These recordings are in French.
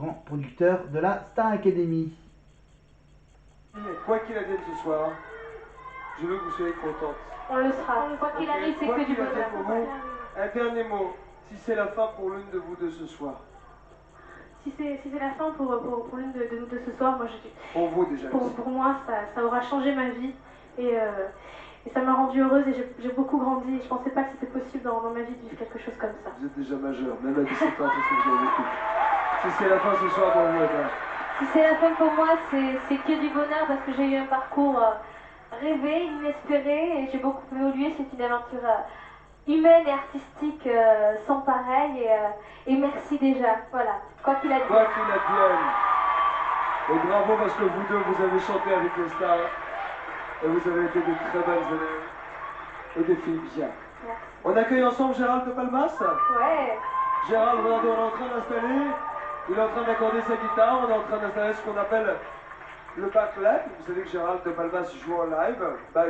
grand producteur de la Star Academy. Quoi qu'il advienne ce soir, je veux que vous soyez contente. On le sera. Quoi qu'il arrive, c'est que du bonheur. Un dernier mot, si c'est la fin pour l'une de vous deux ce soir. Si c'est la fin pour l'une de nous deux ce soir, moi pour vous déjà. Pour moi, ça aura changé ma vie et ça m'a rendue heureuse et j'ai beaucoup grandi. Et je pensais pas que c'était possible dans ma vie de vivre quelque chose comme ça. Vous êtes déjà majeur, même à 17 ans, c'est ce que vous avez vécu. Si c'est la fin ce soir pour vous, si c'est la fin pour moi, c'est que du bonheur parce que j'ai eu un parcours rêvé, inespéré et j'ai beaucoup évolué. C'est une aventure humaine et artistique sans pareil et merci déjà. Voilà, quoi qu'il advienne. Quoi qu'il advienne. Et bravo parce que vous deux, vous avez chanté avec les stars et vous avez été de très bonnes élèves et des filles bien. Merci. On accueille ensemble Gérald de Palmas. Ouais. Gérald, regardez, on est en train d'installer, il est en train d'accorder sa guitare, on est en train d'installer ce qu'on appelle le backlight. Vous savez que Gérald de Palmas joue en live,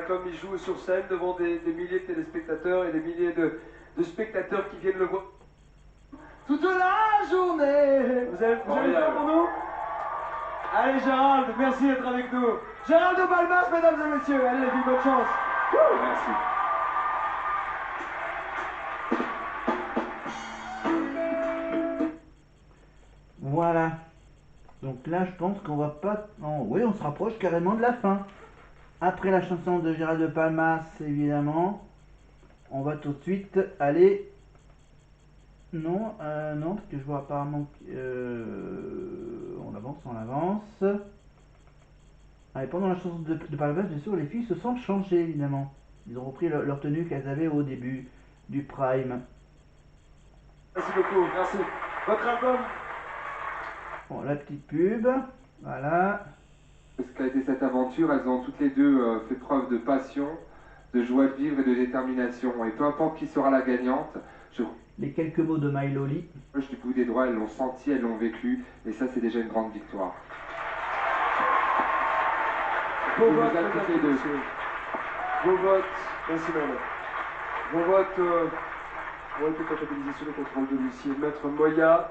comme il joue sur scène devant des milliers de téléspectateurs et des milliers de spectateurs qui viennent le voir toute la journée. Vous allez le faire pour nous? Allez Gérald, merci d'être avec nous. Gérald de Palmas, mesdames et messieurs, allez les filles, bonne chance. Merci. Voilà. Donc là, je pense qu'on va pas... Non, oui, on se rapproche carrément de la fin. Après la chanson de Gérald de Palmas, évidemment, on va tout de suite aller... Non, non, parce que je vois apparemment... on avance. Allez, pendant la chanson de Palmas, bien sûr, les filles se sont changées, évidemment. Ils ont repris leur tenue qu'elles avaient au début du Prime. Merci beaucoup, merci. Votre album? Bon, la petite pub, voilà. Ce qu'a été cette aventure, elles ont toutes les deux fait preuve de passion, de joie de vivre et de détermination. Et peu importe qui sera la gagnante, les quelques mots de My Loli. Du bout des doigts, elles l'ont senti, elles l'ont vécu, et ça c'est déjà une grande victoire. Vos votes, mesdames et messieurs. Vos votes, merci madame. Vos votes ont été comptabilisés sous le contrôle de Lucie et Maître Moya.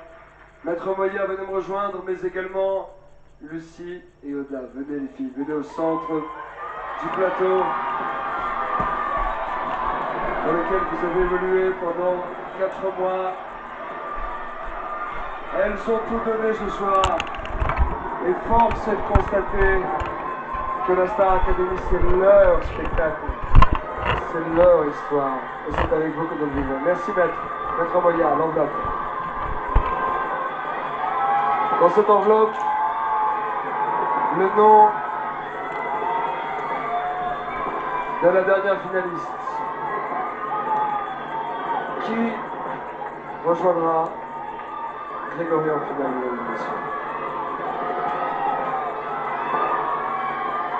Maître Moya, venez me rejoindre, mais également Lucie et Oda. Venez les filles, venez au centre du plateau dans lequel vous avez évolué pendant 4 mois. Elles ont tout donné ce soir et force est de constater que la Star Academy c'est leur spectacle, c'est leur histoire et c'est avec vous que nous le vivons. Merci Maître Moya, l'enveloppe. Dans cette enveloppe, le nom de la dernière finaliste qui rejoindra Grégory en finale de l'émission.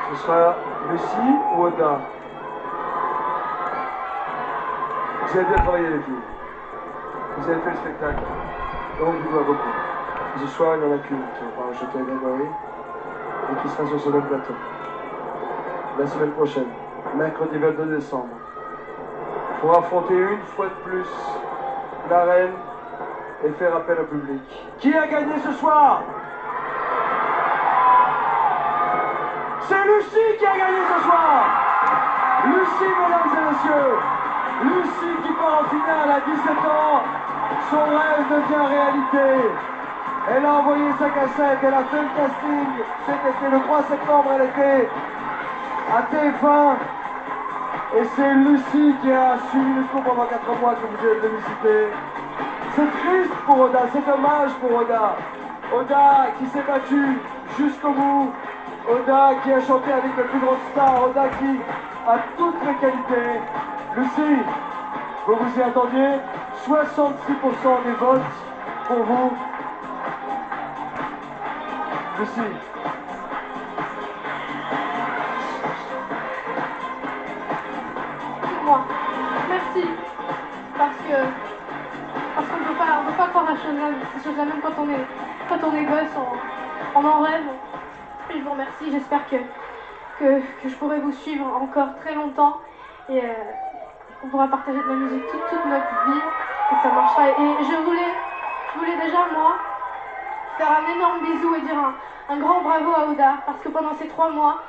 Ce sera Lucie ou Oda. Vous avez bien travaillé les filles. Vous avez fait le spectacle. Donc vous doit beaucoup. Ce soir, il y en a qu'une qui va pas rejeter Grégory et qui sera sur ce même plateau. La semaine prochaine, mercredi 22 décembre, pour affronter une fois de plus l'arène et faire appel au public. Qui a gagné ce soir? C'est Lucie qui a gagné ce soir! Lucie, mesdames et messieurs! Lucie qui part en finale à 17 ans, son rêve devient réalité. Elle a envoyé sa cassette, elle a fait le casting, c'était le 3 septembre, elle était à TF1. Et c'est Lucie qui a suivi le cours pendant 4 mois que vous avez félicité. C'est triste pour Oda, c'est dommage pour Oda. Oda qui s'est battu jusqu'au bout. Oda qui a chanté avec les plus grandes stars. Oda qui a toutes les qualités. Lucie, vous vous y attendiez. 66% des votes pour vous. Lucie. Merci. Parce qu'on ne peut pas croire à ces choses-là, même quand on est gosse, on en rêve. Et je vous remercie, j'espère que je pourrai vous suivre encore très longtemps et qu'on pourra partager de la musique toute notre vie et ça marchera. Et je voulais déjà moi faire un énorme bisou et dire un grand bravo à Oda, parce que pendant ces 3 mois,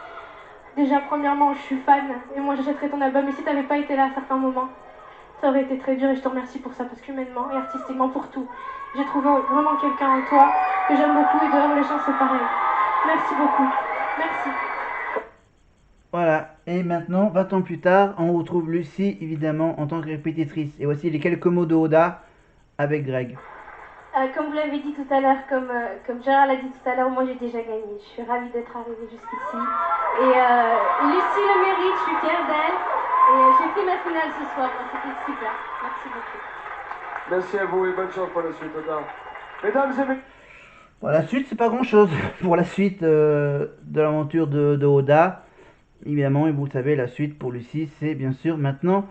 déjà premièrement je suis fan, et moi j'achèterais ton album, et si t'avais pas été là à certains moments, ça aurait été très dur, et je te remercie pour ça, parce qu'humainement et artistiquement pour tout, j'ai trouvé vraiment quelqu'un en toi que j'aime beaucoup, et dehors les gens c'est pareil. Merci beaucoup, merci. Voilà, et maintenant, 20 ans plus tard, on retrouve Lucie, évidemment, en tant que répétitrice. Et voici les quelques mots de Oda avec Greg. Comme vous l'avez dit tout à l'heure, comme Gérard l'a dit tout à l'heure, moi j'ai déjà gagné. Je suis ravie d'être arrivée jusqu'ici. Et Lucie le mérite, je suis fière d'elle. Et j'ai pris ma finale ce soir, donc c'était super. Merci beaucoup. Merci à vous et bonne chance pour la suite, Oda. Mesdames et messieurs. Bon, la suite, c'est pas grand chose pour la suite de l'aventure de Oda. Évidemment, et vous le savez, la suite pour Lucie, c'est bien sûr maintenant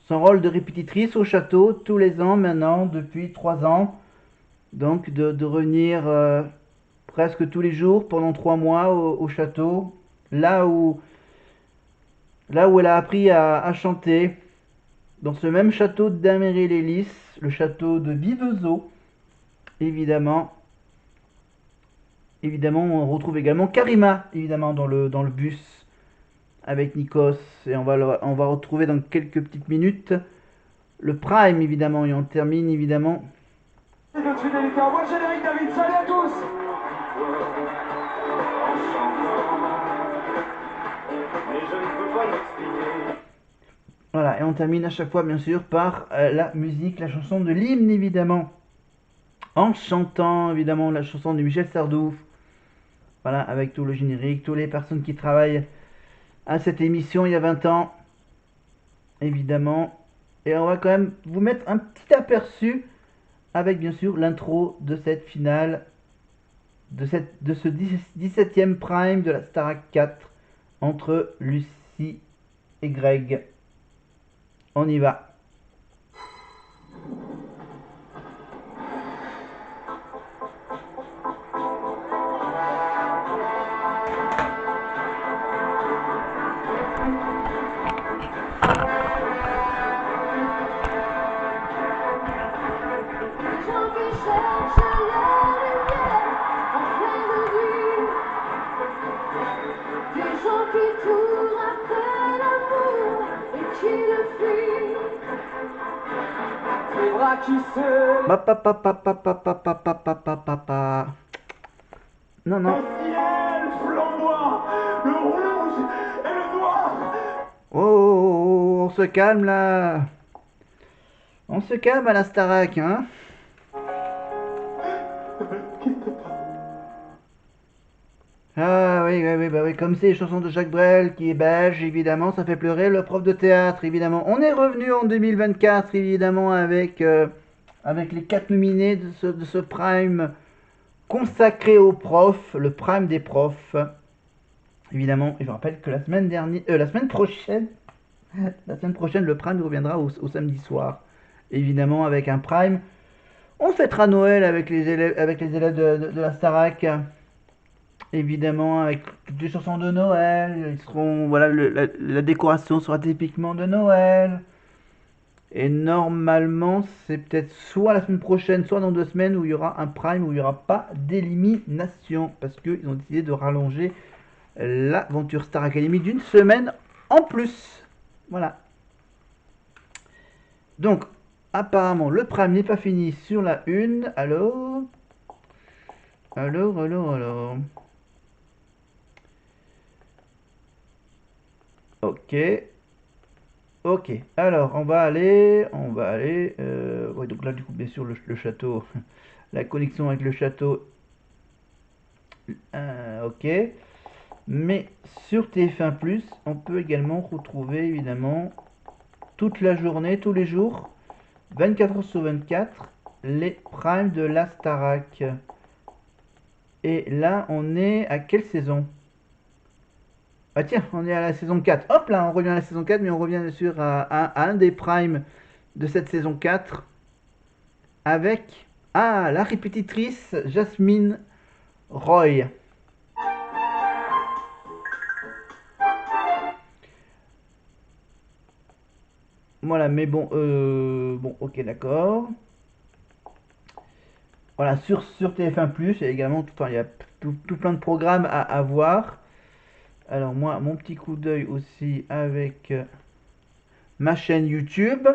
son rôle de répétitrice au château, tous les ans maintenant, depuis 3 ans. Donc de revenir presque tous les jours pendant 3 mois au château, là où elle a appris à chanter, dans ce même château d'Améry-les-Lys, le château de Vivezeau, évidemment. Évidemment, on retrouve également Karima, évidemment, dans le bus avec Nikos. Et on va retrouver dans quelques petites minutes le Prime, évidemment. Et on termine, évidemment. Notre fidélité en voie générique, David. Salut à tous. Voilà, et on termine à chaque fois, bien sûr, par la musique, la chanson de l'hymne, évidemment. En chantant, évidemment, la chanson de Michel Sardou. Voilà, avec tout le générique, toutes les personnes qui travaillent à cette émission il y a 20 ans, évidemment. Et on va quand même vous mettre un petit aperçu avec, bien sûr, l'intro de cette finale, de ce 17e prime de la Starac 4 entre Lucie et Greg. On y va. Qui se... Non, non. Le ciel flamboie, le rouge et le noir. Oh, on se calme là. On se calme à la Starac, hein. Ah oui, oui, oui, bah oui, comme c'est les chansons de Jacques Brel qui est belge, évidemment, ça fait pleurer le prof de théâtre, évidemment. On est revenu en 2024, évidemment, avec les 4 nominés de ce prime consacré aux profs, le prime des profs. Évidemment, et je rappelle que la semaine prochaine, le prime reviendra au samedi soir. Évidemment, avec un prime. On fêtera Noël avec les élèves de la Starac. Évidemment, avec des chansons de Noël. Ils seront, voilà, la décoration sera typiquement de Noël. Et normalement, c'est peut-être soit la semaine prochaine, soit dans 2 semaines où il y aura un prime, où il n'y aura pas d'élimination. Parce qu'ils ont décidé de rallonger l'aventure Star Academy d'une semaine en plus. Voilà. Donc, apparemment, le prime n'est pas fini sur la 1. Alors. Ok. Ok. Alors, on va aller. Ouais, donc là, du coup, bien sûr, le château. La connexion avec le château. Ok. Mais sur TF1+, on peut également retrouver, évidemment, toute la journée, tous les jours, 24 heures sur 24, les primes de la Starac. Et là, on est à quelle saison? Ah tiens, on est à la saison 4. Hop là, on revient à la saison 4, mais on revient bien sûr à un des primes de cette saison 4. Avec la répétitrice Jasmine Roy. Voilà, mais bon, ok, d'accord. Voilà, sur TF1+, il y a également enfin, il y a tout plein de programmes à voir. Alors moi, mon petit coup d'œil aussi avec ma chaîne YouTube.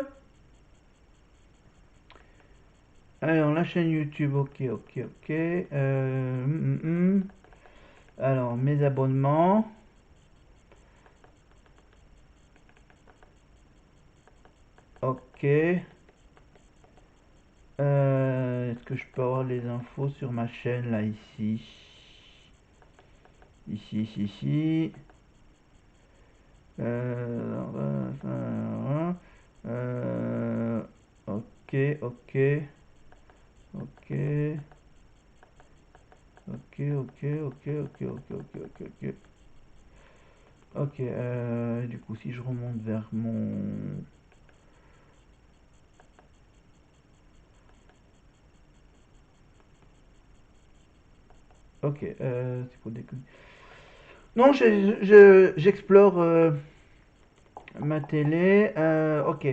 Alors la chaîne YouTube, ok. Alors mes abonnements. Ok. Est-ce que je peux avoir les infos sur ma chaîne là, ici? Ici. Ok. Ok, du coup, si je remonte vers mon... Ok, c'est pour déconner. Non, j'explore ma télé. Ok.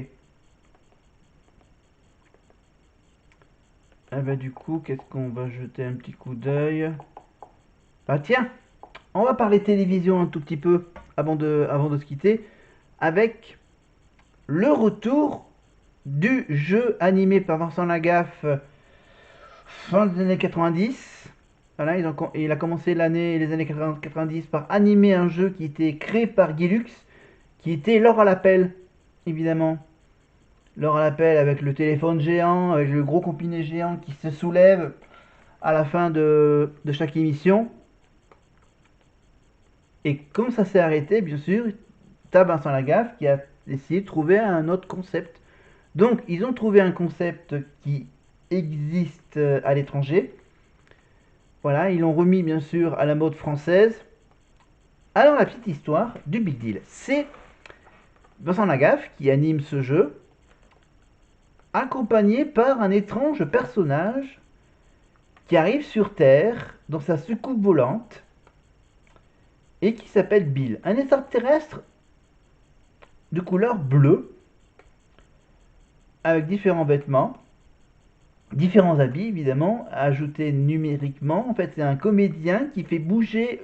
Ah bah du coup, qu'est-ce qu'on va jeter un petit coup d'œil? Ah tiens, on va parler télévision un tout petit peu avant de se quitter avec le retour du jeu animé par Vincent Lagaffe fin des années 90. Voilà, il a commencé les années 90 par animer un jeu qui était créé par Guy Lux, qui était L'Or à l'appel, évidemment. L'Or à l'appel avec le téléphone géant, avec le gros combiné géant qui se soulève à la fin de chaque émission. Et comme ça s'est arrêté, bien sûr, t'as Vincent Lagaffe qui a essayé de trouver un autre concept. Donc, ils ont trouvé un concept qui existe à l'étranger. Voilà, ils l'ont remis bien sûr à la mode française. Alors, la petite histoire du Big Deal, c'est Vincent Lagaffe qui anime ce jeu, accompagné par un étrange personnage qui arrive sur Terre dans sa soucoupe volante et qui s'appelle Bill, un extraterrestre de couleur bleue avec différents vêtements, différents habits évidemment, ajoutés numériquement. En fait, c'est un comédien qui fait bouger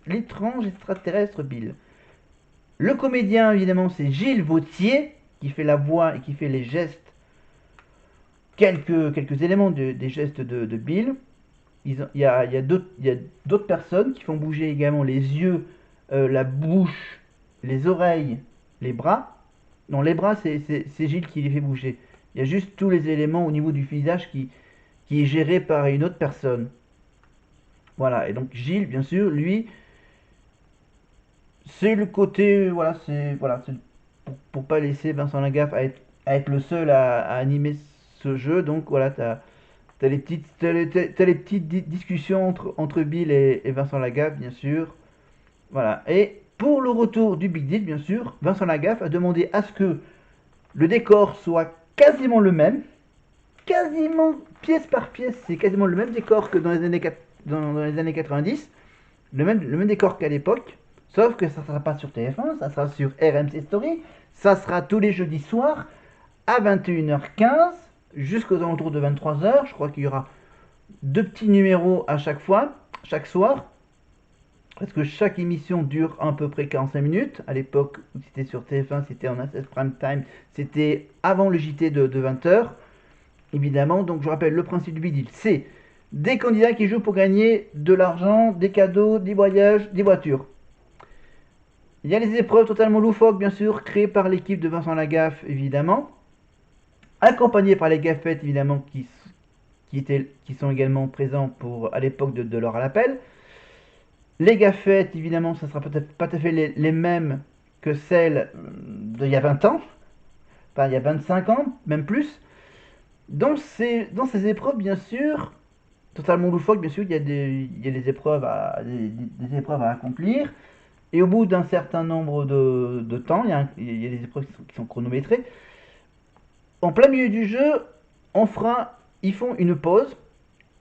l'étrange extraterrestre Bill. Le comédien évidemment c'est Gilles Vautier qui fait la voix et qui fait les gestes, quelques éléments des gestes de Bill. Il y a d'autres personnes qui font bouger également les yeux, la bouche, les oreilles, les bras. Non, les bras, c'est Gilles qui les fait bouger. Il y a juste tous les éléments au niveau du visage qui est géré par une autre personne. Voilà, et donc Gilles, bien sûr, lui, c'est le côté, voilà, c'est pour pas laisser Vincent Lagaffe à être le seul à animer ce jeu. Donc voilà, t'as les petites discussions entre Bill et Vincent Lagaffe, bien sûr. Voilà. Et pour le retour du Big Deal, bien sûr, Vincent Lagaffe a demandé à ce que le décor soit quasiment le même. Quasiment pièce par pièce, c'est quasiment le même décor que dans les années 90. Le même décor qu'à l'époque. Sauf que ça ne sera pas sur TF1, ça sera sur RMC Story. Ça sera tous les jeudis soirs à 21h15 jusqu'aux alentours de 23h. Je crois qu'il y aura 2 petits numéros à chaque soir. Parce que chaque émission dure à peu près 45 minutes. À l'époque où c'était sur TF1, c'était en access prime time. C'était avant le JT de 20h. Évidemment, donc je rappelle le principe du Big Deal. C'est des candidats qui jouent pour gagner de l'argent, des cadeaux, des voyages, des voitures. Il y a les épreuves totalement loufoques, bien sûr, créées par l'équipe de Vincent Lagaffe, évidemment. Accompagnées par les gaffettes, évidemment, qui sont également présents à l'époque de L'Or à l'appel. Les gaffettes, évidemment, ça ne sera peut-être pas tout à fait les mêmes que celles d'il y a 20 ans. Enfin, il y a 25 ans, même plus. Dans ces épreuves, bien sûr, totalement loufoques, bien sûr, il y a des épreuves des épreuves à accomplir. Et au bout d'un certain nombre de temps, il y a des épreuves qui sont chronométrées. En plein milieu du jeu, ils font une pause.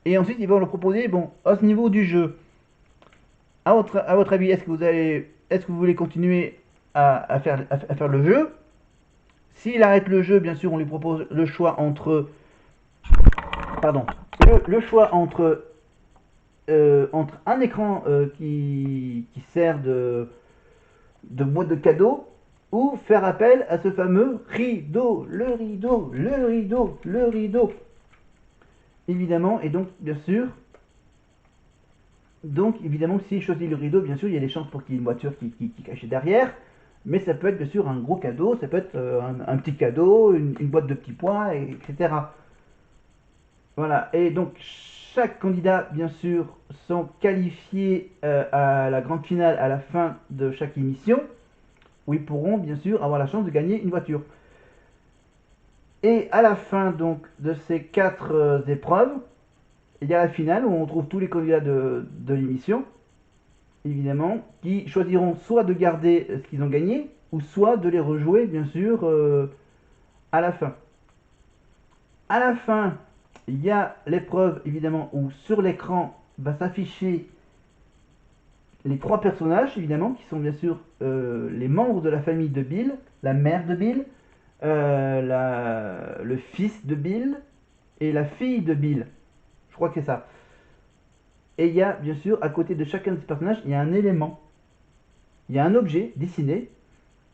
Et ensuite, ils vont leur proposer, bon, à ce niveau du jeu, à votre avis, est-ce que vous voulez continuer à faire le jeu? S'il arrête le jeu, bien sûr, on lui propose le choix entre... Pardon. le choix entre un écran qui sert de boîte de cadeaux ou faire appel à ce fameux rideau, le rideau, le rideau, le rideau. Évidemment, et donc bien sûr, s'il choisit le rideau, bien sûr, il y a des chances pour qu'il y ait une voiture qui cache derrière, mais ça peut être bien sûr un gros cadeau, ça peut être un petit cadeau, une boîte de petits pois, etc. Voilà, et donc chaque candidat, bien sûr, sont qualifiés à la grande finale à la fin de chaque émission, où ils pourront, bien sûr, avoir la chance de gagner une voiture. Et à la fin, donc, de ces 4 épreuves, il y a la finale, où on trouve tous les candidats de l'émission, évidemment, qui choisiront soit de garder ce qu'ils ont gagné, ou soit de les rejouer, bien sûr, à la fin. À la fin, il y a l'épreuve, évidemment, où sur l'écran va s'afficher les 3 personnages, évidemment, qui sont bien sûr les membres de la famille de Bill, la mère de Bill, le fils de Bill et la fille de Bill. Je crois que c'est ça. Et il y a, bien sûr, à côté de chacun de ces personnages, il y a un élément. Il y a un objet dessiné,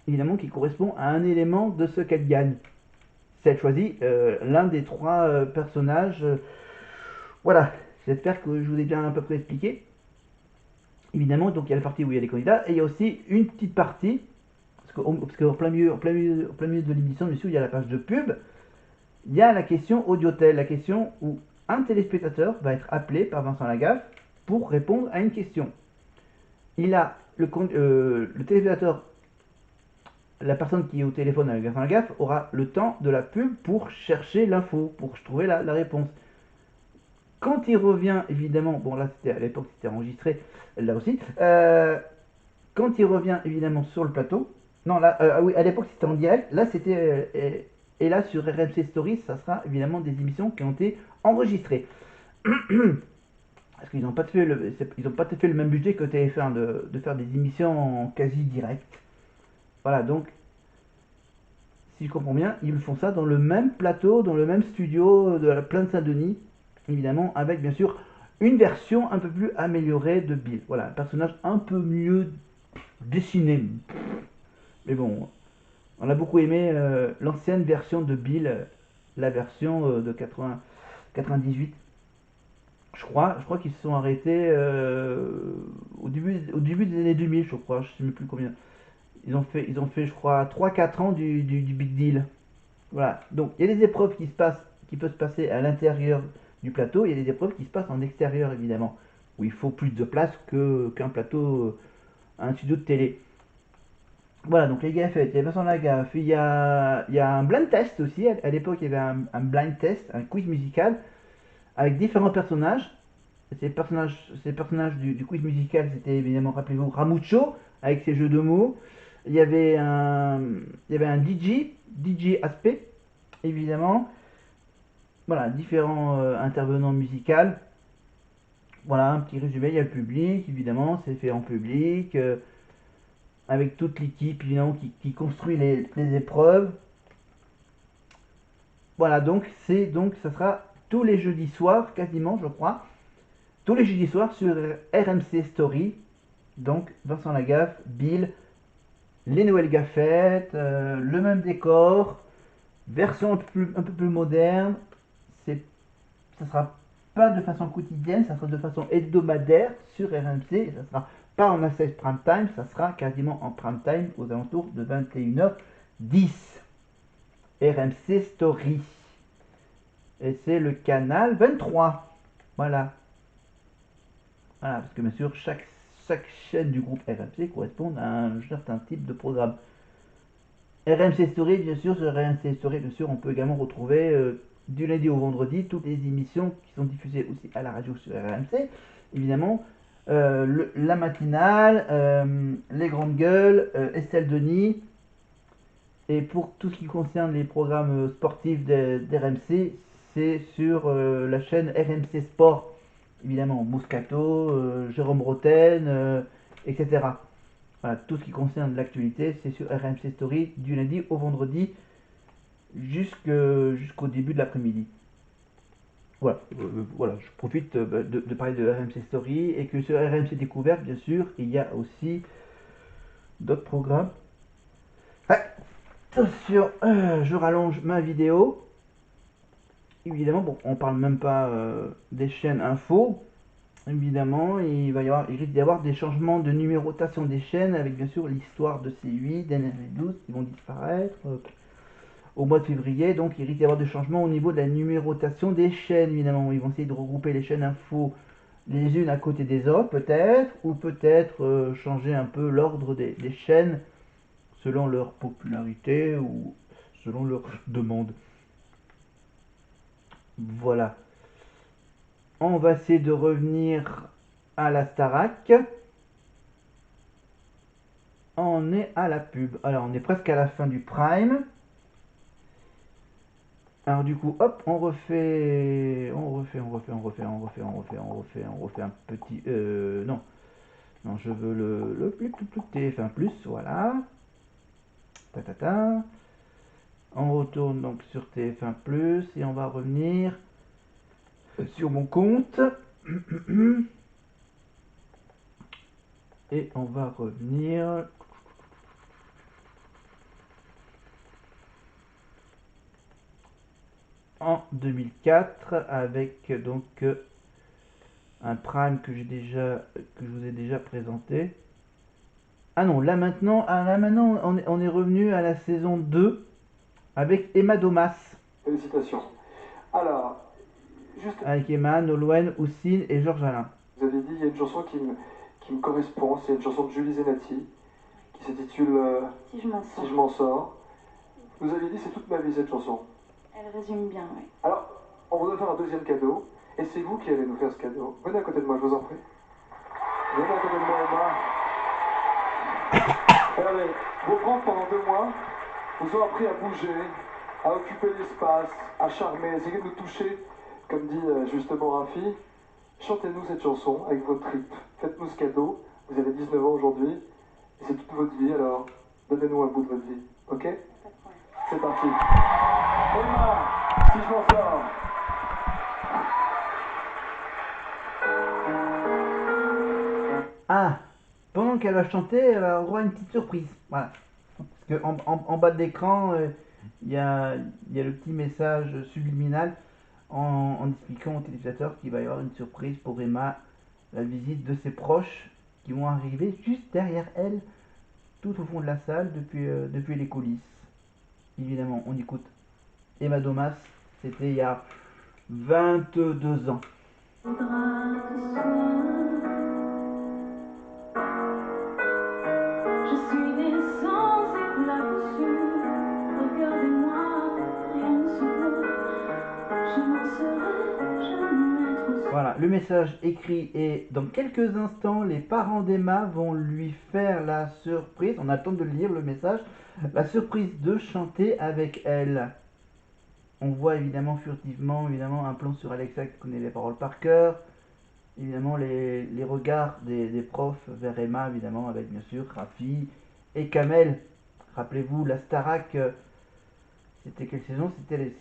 évidemment, qui correspond à un élément de ce qu'elle gagne. Si elle choisit l'un des 3 personnages. Voilà, j'espère que je vous ai bien à peu près expliqué. Évidemment, donc il y a la partie où il y a les candidats, et il y a aussi une petite partie, parce qu'en plein milieu de l'émission, bien sûr, il y a la page de pub, il y a la question audiotel, la question où un téléspectateur va être appelé par Vincent Lagaffe pour répondre à une question. Il a le téléspectateur, la personne qui est au téléphone avec Vincent Lagaffe, aura le temps de la pub pour chercher l'info, pour trouver la réponse. Quand il revient, évidemment, bon là c'était à l'époque c'était enregistré, là aussi, quand il revient évidemment sur le plateau, non là, oui à l'époque c'était en direct, là c'était, et là sur RMC Stories, ça sera évidemment des émissions qui ont été enregistrées. Parce qu'ils n'ont pas fait le même budget que TF1 de faire des émissions en quasi direct. Voilà, donc si je comprends bien, ils font ça dans le même plateau, dans le même studio de la Plaine Saint-Denis, évidemment, avec bien sûr une version un peu plus améliorée de Bill. Voilà, un personnage un peu mieux dessiné. Mais bon, on a beaucoup aimé l'ancienne version de Bill, la version de 98. Je crois qu'ils se sont arrêtés au début des années 2000, je crois, je sais même plus combien. Ils ont fait, je crois, 3-4 ans du Big Deal. Voilà, donc il y a des épreuves qui peuvent se passer à l'intérieur du plateau, il y a des épreuves qui se passent en extérieur, évidemment, où il faut plus de place qu'un plateau, un studio de télé. Voilà, donc les gaffettes, il y a Vincent Lagaffe, il y a un blind test aussi, à l'époque il y avait un blind test, un quiz musical, avec différents personnages. Ces personnages du quiz musical, c'était évidemment, rappelez-vous, Ramucho, avec ses jeux de mots. Il y avait un DJ Aspect, évidemment. Voilà, différents intervenants musicaux. Voilà, un petit résumé. Il y a le public, évidemment, c'est fait en public, avec toute l'équipe, évidemment, qui construit les épreuves. Voilà, donc ça sera tous les jeudis soirs, quasiment, je crois. Tous les jeudis soirs sur RMC Story. Donc, Vincent Lagaffe, Bill, les Noël Gaffettes, le même décor, version un peu plus moderne. Ça sera pas de façon quotidienne, ça sera de façon hebdomadaire sur RMC. Ça sera pas en access prime time, ça sera quasiment en prime time aux alentours de 21h10. RMC Story. Et c'est le canal 23. Voilà. Voilà, parce que bien sûr, chaque chaîne du groupe RMC correspond à un certain type de programme. RMC Story, bien sûr, sur RMC Story, bien sûr, on peut également retrouver du lundi au vendredi toutes les émissions qui sont diffusées aussi à la radio sur RMC. Évidemment, la matinale, les grandes gueules, Estelle Denis. Et pour tout ce qui concerne les programmes sportifs d'RMC, c'est sur la chaîne RMC Sport. Évidemment, Moscato, Jérôme Roten, etc. Voilà, tout ce qui concerne l'actualité, c'est sur RMC Story du lundi au vendredi jusqu'au début de l'après-midi. Voilà, voilà, je profite de parler de RMC Story et que sur RMC Découverte, bien sûr, il y a aussi d'autres programmes. Attention, je rallonge ma vidéo. Évidemment, bon, on parle même pas des chaînes info. Évidemment, il risque d'y avoir des changements de numérotation des chaînes avec bien sûr l'histoire de C8, d'NRJ12 qui vont disparaître au mois de février. Donc il risque d'y avoir des changements au niveau de la numérotation des chaînes. Évidemment, ils vont essayer de regrouper les chaînes info les unes à côté des autres peut-être, ou peut-être changer un peu l'ordre des chaînes selon leur popularité ou selon leur demande. Voilà. On va essayer de revenir à la Starac. On est à la pub. Alors, on est presque à la fin du prime. Alors du coup, hop, on refait un petit... non, non, je veux le TF1+, voilà. Ta, ta, ta. On retourne donc sur TF1+, et on va revenir sur mon compte. Et on va revenir... en 2004 avec donc un prime que je vous ai déjà présenté. Ah non, là maintenant on est revenu à la saison 2 avec Emma Domas. Félicitations. Alors, juste, Avec Emma, Nolwenn, Houssine et Georges Alain. vous avez dit, il y a une chanson qui me correspond, c'est une chanson de Julie Zenati, qui s'intitule Si je m'en Si sors. je m'en sors. Vous avez dit, c'est toute ma vie cette chanson. Elle résume bien, oui. Alors, on vous faire un deuxième cadeau, et c'est vous qui allez nous faire ce cadeau. Venez à côté de moi, je vous en prie. Venez à côté de moi, Emma. Regardez, vos profs pendant 2 mois vous ont appris à bouger, à occuper l'espace, à charmer, essayer de nous toucher, comme dit justement Rafi. Chantez-nous cette chanson avec vos tripes. Faites-nous ce cadeau. Vous avez 19 ans aujourd'hui, et c'est toute votre vie, alors donnez-nous un bout de votre vie. Ok? C'est parti. Emma, si je m'en sors. Ah, pendant qu'elle va chanter, elle va avoir une petite surprise. Voilà. Parce qu'en bas de l'écran, il y a le petit message subliminal en expliquant au téléspectateur qu'il va y avoir une surprise pour Emma, la visite de ses proches qui vont arriver juste derrière elle, tout au fond de la salle, depuis les coulisses. Évidemment, on écoute Emma Domas, c'était il y a 22 ans. Je suis né sans éclat reçu. Regardez-moi, rien ne se voit. Je n'en serai jamais trop. Voilà, le message écrit et dans quelques instants, les parents d'Emma vont lui faire la surprise, on attend de lire le message, la surprise de chanter avec elle. On voit évidemment furtivement un plan sur Alexa qui connaît les paroles par cœur, évidemment les regards des profs vers Emma, évidemment avec bien sûr Rafi et Kamel. Rappelez-vous, la Starac, c'était quelle saison? C'était